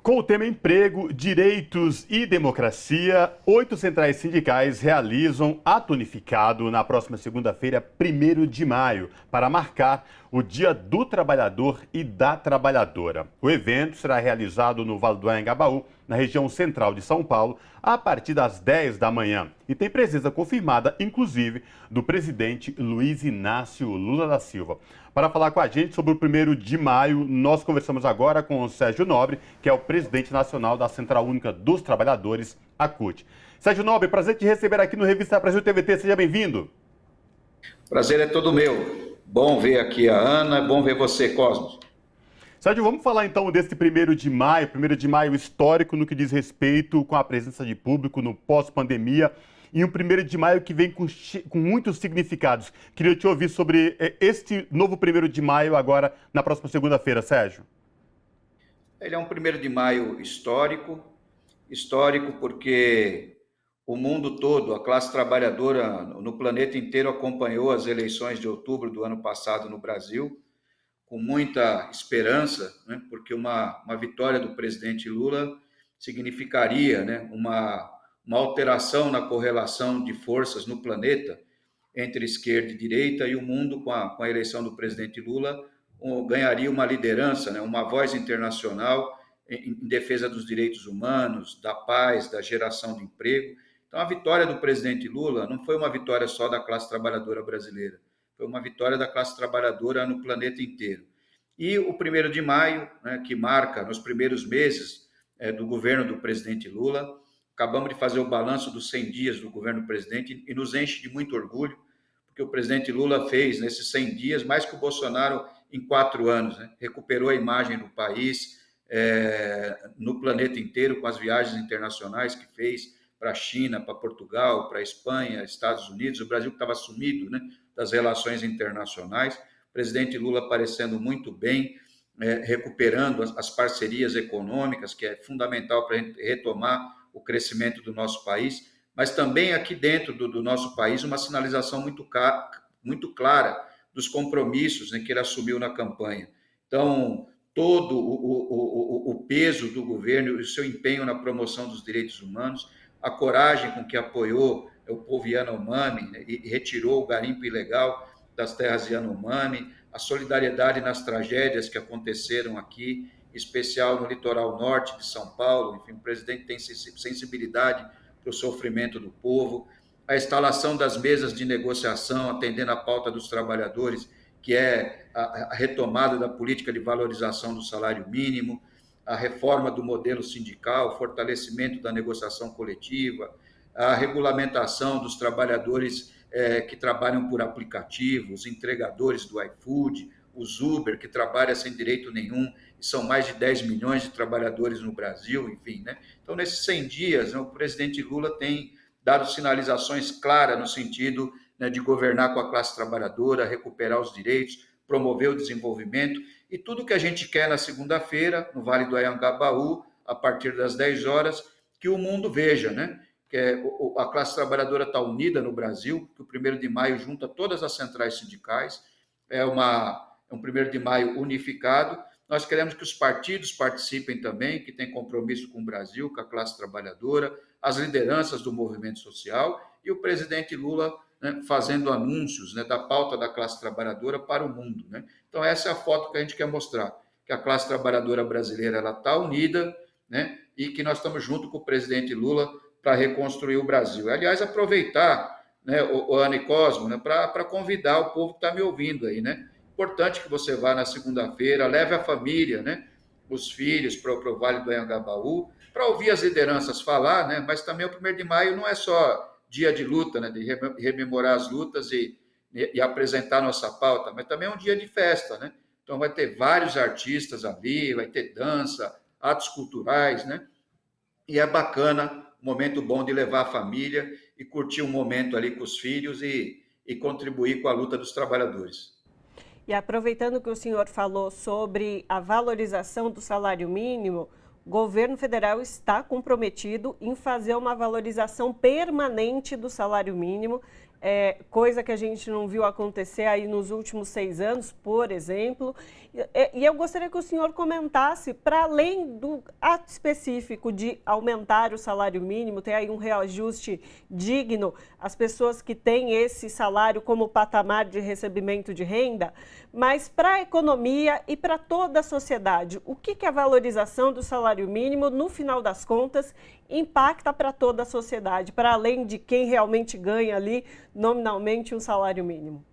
Com o tema Emprego, Direitos e Democracia, 8 centrais sindicais realizam ato unificado na próxima segunda-feira, 1º de maio, para marcar o Dia do Trabalhador e da Trabalhadora. O evento será realizado no Vale do Anhangabaú, na região central de São Paulo, a partir das 10 da manhã. E tem presença confirmada, inclusive, do presidente Luiz Inácio Lula da Silva. Para falar com a gente sobre o 1º de maio, nós conversamos agora com o Sérgio Nobre, que é o presidente nacional da Central Única dos Trabalhadores, a CUT. Sérgio Nobre, prazer te receber aqui no Revista Brasil TVT, seja bem-vindo. Prazer é todo meu. Bom ver aqui a Ana, bom ver você, Cosmos. Sérgio, vamos falar então desse 1º de maio, 1º de maio histórico no que diz respeito com a presença de público no pós-pandemia. E um 1º de maio que vem com muitos significados. Queria te ouvir sobre este novo 1º de maio agora, na próxima segunda-feira, Sérgio. Ele é um 1º de maio histórico porque o mundo todo, a classe trabalhadora no planeta inteiro acompanhou as eleições de outubro do ano passado no Brasil, com muita esperança, né, porque uma vitória do presidente Lula significaria, né, uma alteração na correlação de forças no planeta entre esquerda e direita, e o mundo, com a eleição do presidente Lula, ganharia uma liderança, né, uma voz internacional em defesa dos direitos humanos, da paz, da geração de emprego. Então, a vitória do presidente Lula não foi uma vitória só da classe trabalhadora brasileira, foi uma vitória da classe trabalhadora no planeta inteiro. E o 1º de maio, né, que marca nos primeiros meses do governo do presidente Lula, acabamos de fazer o balanço dos 100 dias do governo do presidente e nos enche de muito orgulho, porque o presidente Lula fez nesses 100 dias mais que o Bolsonaro em 4 anos, né? Recuperou a imagem do país no planeta inteiro com as viagens internacionais que fez para a China, para Portugal, para a Espanha, Estados Unidos, o Brasil que estava sumido, né, das relações internacionais, o presidente Lula aparecendo muito bem, recuperando as parcerias econômicas, que é fundamental para a gente retomar o crescimento do nosso país, mas também aqui dentro do nosso país uma sinalização muito clara dos compromissos, né, que ele assumiu na campanha. Então, todo o peso do governo e o seu empenho na promoção dos direitos humanos, a coragem com que apoiou o povo Yanomami, né, e retirou o garimpo ilegal das terras Yanomami, a solidariedade nas tragédias que aconteceram aqui, em especial no litoral norte de São Paulo. Enfim, o presidente tem sensibilidade para o sofrimento do povo, a instalação das mesas de negociação, atendendo a pauta dos trabalhadores, que é a retomada da política de valorização do salário mínimo, a reforma do modelo sindical, o fortalecimento da negociação coletiva, a regulamentação dos trabalhadores que trabalham por aplicativos, entregadores do iFood, os Uber, que trabalham sem direito nenhum, e são mais de 10 milhões de trabalhadores no Brasil, enfim, né? Então, nesses 100 dias, né, o presidente Lula tem dado sinalizações claras no sentido, né, de governar com a classe trabalhadora, recuperar os direitos, promover o desenvolvimento, e tudo que a gente quer na segunda-feira, no Vale do Anhangabaú, a partir das 10 horas, que o mundo veja, né? Que a classe trabalhadora está unida no Brasil, que o 1º de maio junta todas as centrais sindicais, é um 1º de maio unificado. Nós queremos que os partidos participem também, que têm compromisso com o Brasil, com a classe trabalhadora, as lideranças do movimento social e o presidente Lula, né, fazendo anúncios, né, da pauta da classe trabalhadora para o mundo, né? Então, essa é a foto que a gente quer mostrar, que a classe trabalhadora brasileira está unida, né, e que nós estamos junto com o presidente Lula para reconstruir o Brasil. Aliás, aproveitar, né, o Ana e Cosmo, né, para convidar o povo que está me ouvindo aí, né? Importante que você vá na segunda-feira, leve a família, né, os filhos para o Vale do Anhangabaú, para ouvir as lideranças falar, né, mas também o 1º de maio não é só dia de luta, né, de rememorar as lutas e apresentar nossa pauta, mas também é um dia de festa, né? Então vai ter vários artistas ali, vai ter dança, atos culturais, né? E é bacana, um momento bom de levar a família e curtir um momento ali com os filhos e contribuir com a luta dos trabalhadores. E aproveitando que o senhor falou sobre a valorização do salário mínimo, o governo federal está comprometido em fazer uma valorização permanente do salário mínimo. coisa que a gente não viu acontecer aí nos últimos 6 anos, por exemplo. E eu gostaria que o senhor comentasse, para além do ato específico de aumentar o salário mínimo, ter aí um reajuste digno, as pessoas que têm esse salário como patamar de recebimento de renda, mas para a economia e para toda a sociedade, o que a valorização do salário mínimo, no final das contas, impacta para toda a sociedade, para além de quem realmente ganha ali nominalmente um salário mínimo?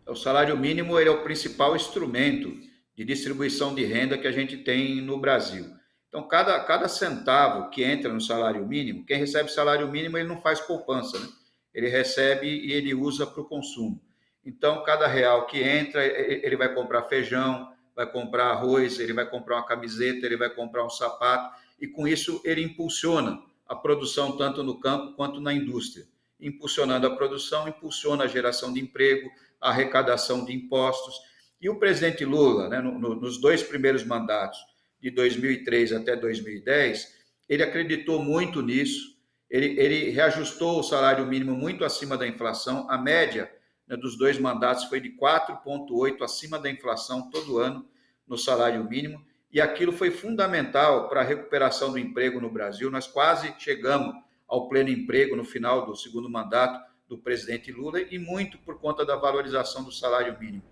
O salário mínimo ele é o principal instrumento de distribuição de renda que a gente tem no Brasil. Então, cada centavo que entra no salário mínimo, quem recebe salário mínimo, ele não faz poupança, né? Ele recebe e ele usa para o consumo. Então, cada real que entra, ele vai comprar feijão, vai comprar arroz, ele vai comprar uma camiseta, ele vai comprar um sapato, e com isso ele impulsiona a produção tanto no campo quanto na indústria. Impulsionando a produção, impulsiona a geração de emprego, a arrecadação de impostos. E o presidente Lula, né, nos 2 primeiros mandatos, de 2003 até 2010, ele acreditou muito nisso, ele reajustou o salário mínimo muito acima da inflação, a média, né, dos 2 mandatos foi de 4,8 acima da inflação todo ano no salário mínimo, e aquilo foi fundamental para a recuperação do emprego no Brasil. Nós quase chegamos ao pleno emprego no final do segundo mandato do presidente Lula, e muito por conta da valorização do salário mínimo.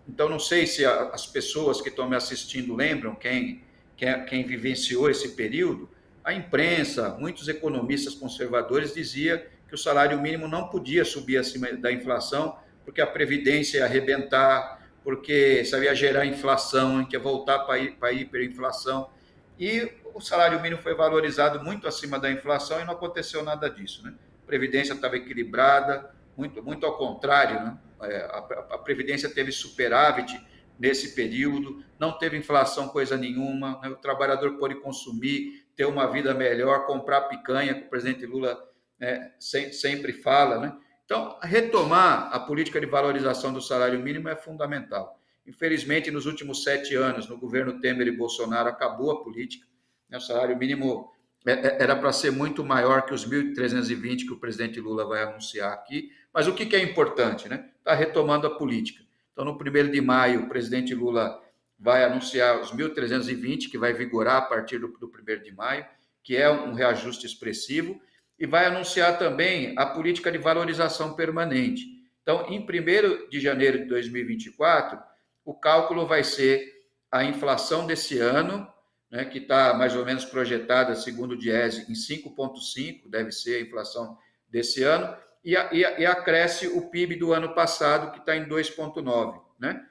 Então, não sei se as pessoas que estão me assistindo lembram, quem vivenciou esse período, a imprensa, muitos economistas conservadores diziam que o salário mínimo não podia subir acima da inflação, porque a Previdência ia arrebentar, porque isso ia gerar inflação, que ia voltar para a hiperinflação. E o salário mínimo foi valorizado muito acima da inflação e não aconteceu nada disso, né? A Previdência estava equilibrada, muito ao contrário, né? A Previdência teve superávit nesse período, não teve inflação coisa nenhuma, né? O trabalhador pôde consumir, ter uma vida melhor, comprar picanha, que o presidente Lula, né, sempre fala, né? Então, retomar a política de valorização do salário mínimo é fundamental. Infelizmente, nos últimos 7 anos, no governo Temer e Bolsonaro, acabou a política, né? O salário mínimo era para ser muito maior que os 1.320 que o presidente Lula vai anunciar aqui, mas o que é importante, né? Está retomando a política. Então, no 1º de maio, o presidente Lula vai anunciar os 1.320, que vai vigorar a partir do 1º de maio, que é um reajuste expressivo, e vai anunciar também a política de valorização permanente. Então, em 1º de janeiro de 2024, o cálculo vai ser a inflação desse ano, né, que está mais ou menos projetada, segundo o Diese, em 5,5%, deve ser a inflação desse ano, e acresce o PIB do ano passado, que está em 2,9%. Né?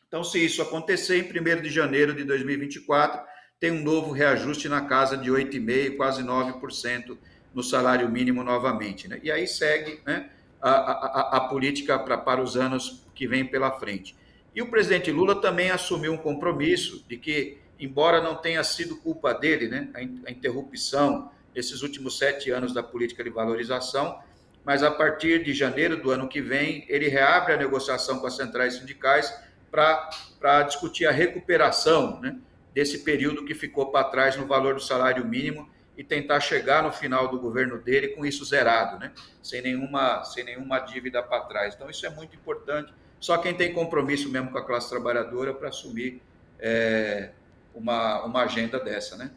Então, se isso acontecer, em 1º de janeiro de 2024, tem um novo reajuste na casa de 8,5%, quase 9% no salário mínimo novamente. Né? E aí segue, né, a política para os anos que vêm pela frente. E o presidente Lula também assumiu um compromisso de que, embora não tenha sido culpa dele, né, a interrupção desses últimos 7 anos da política de valorização, mas a partir de janeiro do ano que vem, ele reabre a negociação com as centrais sindicais para discutir a recuperação, né, desse período que ficou para trás no valor do salário mínimo e tentar chegar no final do governo dele com isso zerado, né, sem nenhuma dívida para trás. Então, isso é muito importante. Só quem tem compromisso mesmo com a classe trabalhadora para assumir uma agenda dessa, né?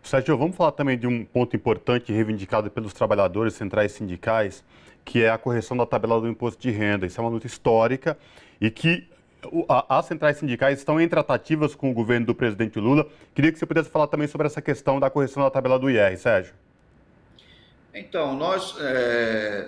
Sérgio, vamos falar também de um ponto importante reivindicado pelos trabalhadores centrais sindicais, que é a correção da tabela do imposto de renda. Isso é uma luta histórica e que as centrais sindicais estão em tratativas com o governo do presidente Lula. Queria que você pudesse falar também sobre essa questão da correção da tabela do IR, Sérgio. Então, nós,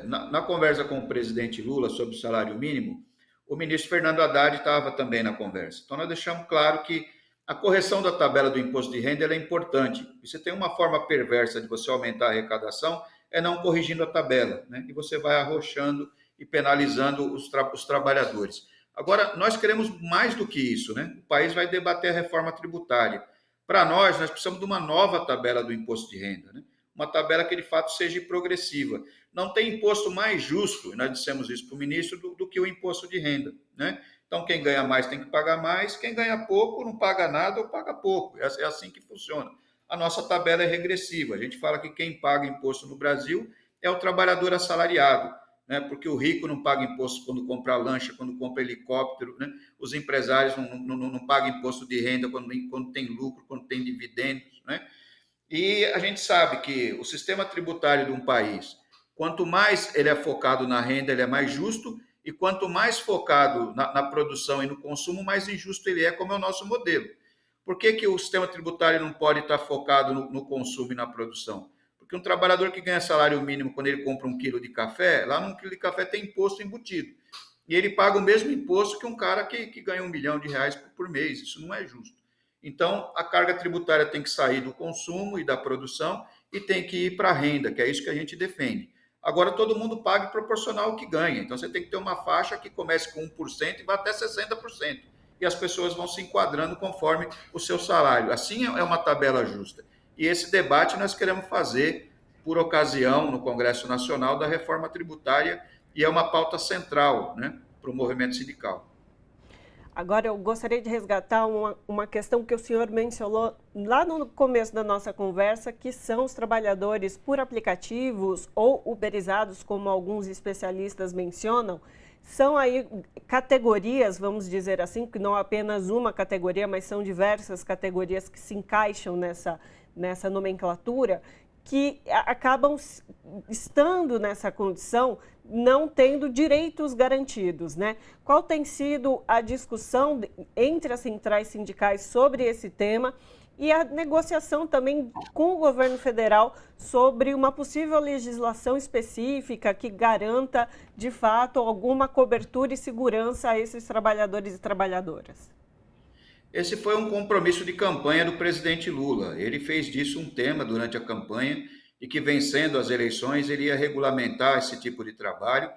na conversa com o presidente Lula sobre o salário mínimo, o ministro Fernando Haddad estava também na conversa. Então, nós deixamos claro que a correção da tabela do imposto de renda é importante. E você tem uma forma perversa de você aumentar a arrecadação, é não corrigindo a tabela, né? E você vai arrochando e penalizando os trabalhadores. Agora, nós queremos mais do que isso, né? O país vai debater a reforma tributária. Para nós precisamos de uma nova tabela do imposto de renda, né? Uma tabela que de fato seja progressiva. Não tem imposto mais justo, e nós dissemos isso para o ministro, do que o imposto de renda, né? Então, quem ganha mais tem que pagar mais, quem ganha pouco não paga nada ou paga pouco. É assim que funciona. A nossa tabela é regressiva. A gente fala que quem paga imposto no Brasil é o trabalhador assalariado, né? Porque o rico não paga imposto quando compra lancha, quando compra helicóptero, né? Os empresários não pagam imposto de renda quando tem lucro, quando tem dividendos, né? E a gente sabe que o sistema tributário de um país, quanto mais ele é focado na renda, ele é mais justo, e quanto mais focado na produção e no consumo, mais injusto ele é, como é o nosso modelo. Por que o sistema tributário não pode estar focado no consumo e na produção? Porque um trabalhador que ganha salário mínimo quando ele compra 1 quilo de café, lá num quilo de café tem imposto embutido. E ele paga o mesmo imposto que um cara que ganha R$1 milhão por mês. Isso não é justo. Então, a carga tributária tem que sair do consumo e da produção e tem que ir para a renda, que é isso que a gente defende. Agora, todo mundo paga proporcional ao que ganha. Então, você tem que ter uma faixa que comece com 1% e vá até 60%. E as pessoas vão se enquadrando conforme o seu salário. Assim é uma tabela justa. E esse debate nós queremos fazer por ocasião no Congresso Nacional da reforma tributária e é uma pauta central, né, para o movimento sindical. Agora, eu gostaria de resgatar uma questão que o senhor mencionou lá no começo da nossa conversa, que são os trabalhadores por aplicativos ou uberizados, como alguns especialistas mencionam. São aí categorias, vamos dizer assim, que não apenas uma categoria, mas são diversas categorias que se encaixam nessa nomenclatura, que acabam estando nessa condição, não tendo direitos garantidos, né? Qual tem sido a discussão entre as centrais sindicais sobre esse tema e a negociação também com o governo federal sobre uma possível legislação específica que garanta, de fato, alguma cobertura e segurança a esses trabalhadores e trabalhadoras? Esse foi um compromisso de campanha do presidente Lula. Ele fez disso um tema durante a campanha e que, vencendo as eleições, ele ia regulamentar esse tipo de trabalho,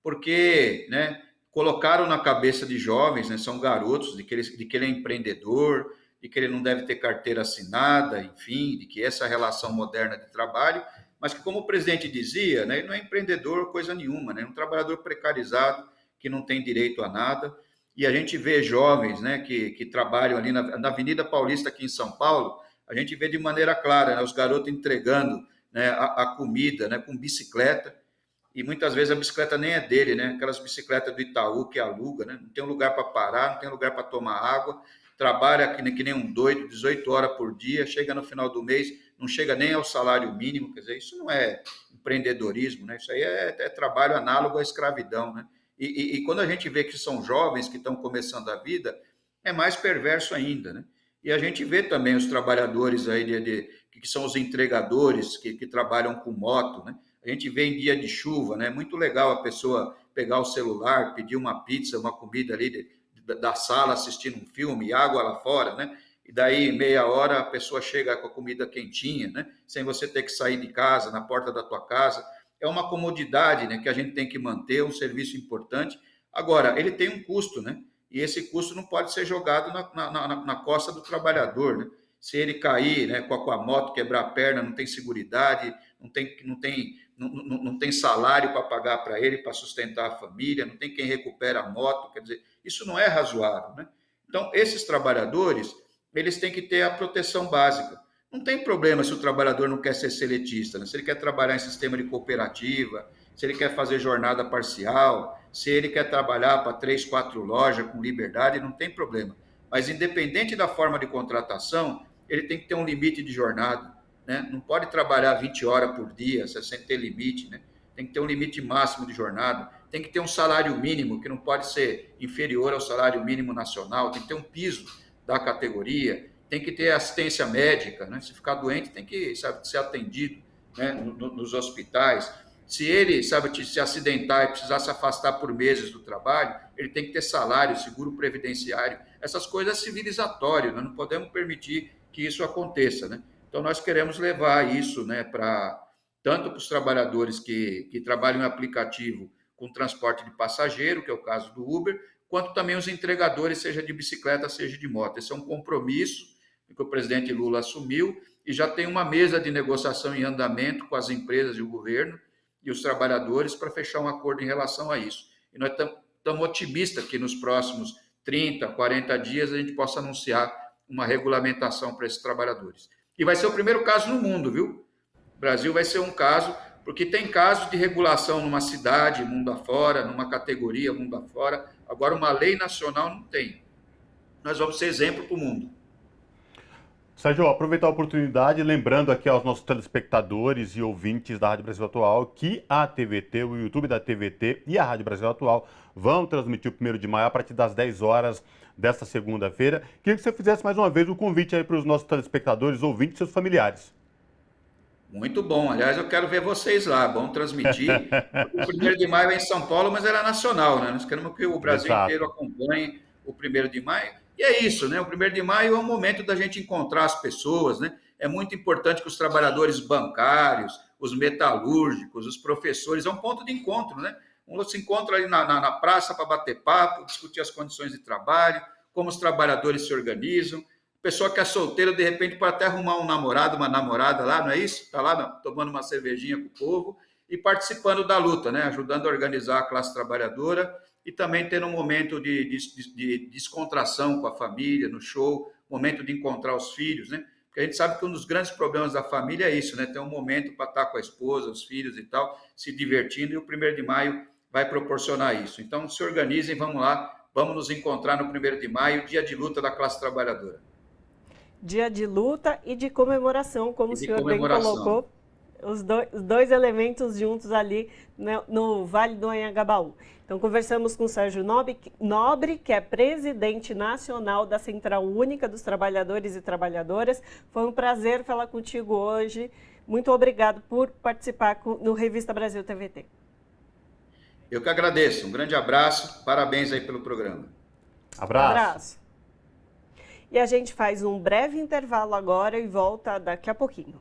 porque, né, colocaram na cabeça de jovens, né, são garotos, de que ele é empreendedor, de que ele não deve ter carteira assinada, enfim, de que essa é a relação moderna de trabalho, mas que, como o presidente dizia, né, ele não é empreendedor coisa nenhuma, né, é um trabalhador precarizado que não tem direito a nada. E a gente vê jovens, né, que trabalham ali na Avenida Paulista, aqui em São Paulo, a gente vê de maneira clara, né, os garotos entregando, né, a comida, né, com bicicleta, e muitas vezes a bicicleta nem é dele, né, aquelas bicicletas do Itaú que aluga, né, não tem um lugar para parar, não tem um lugar para tomar água, trabalha que nem um doido, 18 horas por dia, chega no final do mês, não chega nem ao salário mínimo, quer dizer, isso não é empreendedorismo, né, isso aí é trabalho análogo à escravidão, né. E quando a gente vê que são jovens que estão começando a vida, é mais perverso ainda, né? E a gente vê também os trabalhadores aí que são os entregadores que trabalham com moto, né? A gente vê em dia de chuva, né? Muito legal a pessoa pegar o celular, pedir uma pizza, uma comida ali da sala, assistindo um filme, água lá fora, né? E daí, meia hora, a pessoa chega com a comida quentinha, né? Sem você ter que sair de casa, na porta da tua casa. É uma comodidade, né, que a gente tem que manter, um serviço importante. Agora, ele tem um custo, né? E esse custo não pode ser jogado na costa do trabalhador, né? Se ele cair, né, com a moto, quebrar a perna, não tem seguridade, não tem salário para pagar para ele, para sustentar a família, não tem quem recupera a moto, quer dizer, isso não é razoável, né? Então, esses trabalhadores, eles têm que ter a proteção básica. Não tem problema se o trabalhador não quer ser seletista, né? Se ele quer trabalhar em sistema de cooperativa, se ele quer fazer jornada parcial, se ele quer trabalhar para 3, 4 lojas com liberdade, não tem problema. Mas independente da forma de contratação, ele tem que ter um limite de jornada, né? Não pode trabalhar 20 horas por dia, sem ter limite, né? Tem que ter um limite máximo de jornada, tem que ter um salário mínimo, que não pode ser inferior ao salário mínimo nacional, tem que ter um piso da categoria, tem que ter assistência médica, né? Se ficar doente, tem que, sabe, ser atendido, né, nos hospitais. Se ele, sabe, se acidentar e precisar se afastar por meses do trabalho, ele tem que ter salário, seguro previdenciário. Essas coisas civilizatórias, nós não podemos permitir que isso aconteça, né? Então, nós queremos levar isso, né, tanto para os trabalhadores que trabalham em aplicativo com transporte de passageiro, que é o caso do Uber, quanto também os entregadores, seja de bicicleta, seja de moto. Esse é um compromisso que o presidente Lula assumiu e já tem uma mesa de negociação em andamento com as empresas e o governo e os trabalhadores para fechar um acordo em relação a isso. E nós estamos otimistas que nos próximos 30, 40 dias a gente possa anunciar uma regulamentação para esses trabalhadores. E vai ser o primeiro caso no mundo, viu? O Brasil vai ser um caso, Porque tem casos de regulação numa cidade, mundo afora, numa categoria, mundo afora. Agora, uma lei nacional não tem. Nós vamos ser exemplo para o mundo. Sérgio, aproveitar a oportunidade, lembrando aqui aos nossos telespectadores e ouvintes da Rádio Brasil Atual que a TVT, o YouTube da TVT e a Rádio Brasil Atual vão transmitir o 1º de maio a partir das 10 horas desta segunda-feira. Queria que você fizesse mais uma vez o convite aí para os nossos telespectadores, ouvintes e seus familiares. Muito bom. Aliás, eu quero ver vocês lá. Vamos transmitir. O 1º de maio é em São Paulo, mas era nacional, né? Nós queremos que o Brasil inteiro acompanhe o 1º de maio. E é isso, né? O 1º de maio é um momento da gente encontrar as pessoas, né? É muito importante que os trabalhadores bancários, os metalúrgicos, os professores, é um ponto de encontro, né? Um se encontra ali na praça para bater papo, discutir as condições de trabalho, como os trabalhadores se organizam. Pessoa que é solteira, de repente, pode até arrumar um namorado, uma namorada lá, não é isso? Está lá tomando uma cervejinha com o povo e participando da luta, né? Ajudando a organizar a classe trabalhadora e também tendo um momento de descontração com a família, no show, momento de encontrar os filhos, né? Porque a gente sabe que um dos grandes problemas da família é isso, né? Ter um momento para estar com a esposa, os filhos e tal, se divertindo, e o 1º de maio vai proporcionar isso. Então, se organizem, vamos lá, vamos nos encontrar no 1º de maio, dia de luta da classe trabalhadora. Dia de luta e de comemoração, como o senhor bem colocou, os dois elementos juntos ali no Vale do Anhangabaú. Então, conversamos com o Sérgio Nobre, que é presidente nacional da Central Única dos Trabalhadores e Trabalhadoras. Foi um prazer falar contigo hoje. Muito obrigado por participar no Revista Brasil TVT. Eu que agradeço. Um grande abraço. Parabéns aí pelo programa. Abraço. E a gente faz um breve intervalo agora e volta daqui a pouquinho.